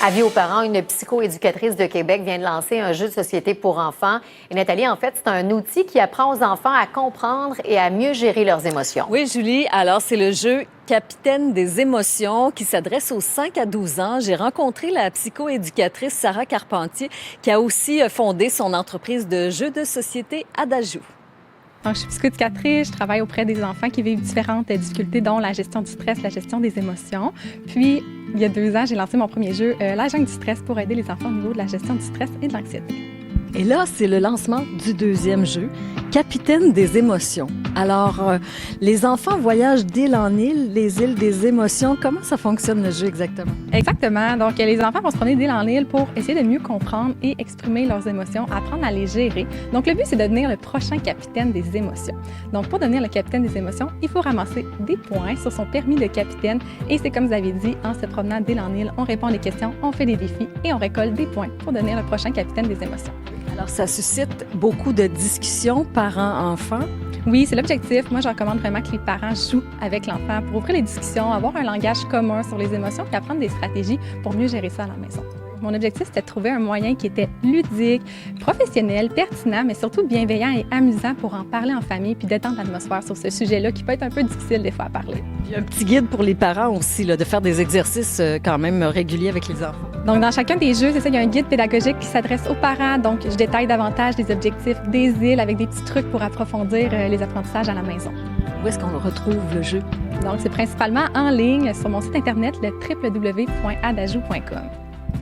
Avis aux parents, une psychoéducatrice de Québec vient de lancer un jeu de société pour enfants. Et Nathalie, en fait, c'est un outil qui apprend aux enfants à comprendre et à mieux gérer leurs émotions. Oui, Julie. Alors, c'est le jeu Capitaine des émotions qui s'adresse aux 5 à 12 ans. J'ai rencontré la psychoéducatrice Sarah Carpentier qui a aussi fondé son entreprise de jeux de société Adagio. Donc, je suis psychoéducatrice, je travaille auprès des enfants qui vivent différentes difficultés, dont la gestion du stress, la gestion des émotions. Puis, il y a 2 ans, j'ai lancé mon premier jeu, La jungle du stress, pour aider les enfants au niveau de la gestion du stress et de l'anxiété. Et là, c'est le lancement du 2e jeu, Capitaine des émotions. Alors, les enfants voyagent d'île en île, les îles des émotions. Comment ça fonctionne le jeu exactement? Exactement. Donc, les enfants vont se promener d'île en île pour essayer de mieux comprendre et exprimer leurs émotions, apprendre à les gérer. Donc, le but, c'est de devenir le prochain capitaine des émotions. Donc, pour devenir le capitaine des émotions, il faut ramasser des points sur son permis de capitaine. Et c'est comme vous avez dit, en se promenant d'île en île, on répond à des questions, on fait des défis et on récolte des points pour devenir le prochain capitaine des émotions. Alors, ça suscite beaucoup de discussions parents-enfants. Oui, c'est l'objectif. Moi, je recommande vraiment que les parents jouent avec l'enfant pour ouvrir les discussions, avoir un langage commun sur les émotions et apprendre des stratégies pour mieux gérer ça à la maison. Mon objectif, c'était de trouver un moyen qui était ludique, professionnel, pertinent, mais surtout bienveillant et amusant pour en parler en famille puis détendre l'atmosphère sur ce sujet-là qui peut être un peu difficile des fois à parler. Il y a un petit guide pour les parents aussi, là, de faire des exercices quand même réguliers avec les enfants. Donc, dans chacun des jeux, c'est ça, il y a un guide pédagogique qui s'adresse aux parents. Donc, je détaille davantage les objectifs des îles avec des petits trucs pour approfondir les apprentissages à la maison. Où est-ce qu'on le retrouve, le jeu? Donc, c'est principalement en ligne sur mon site Internet, le www.adajou.com.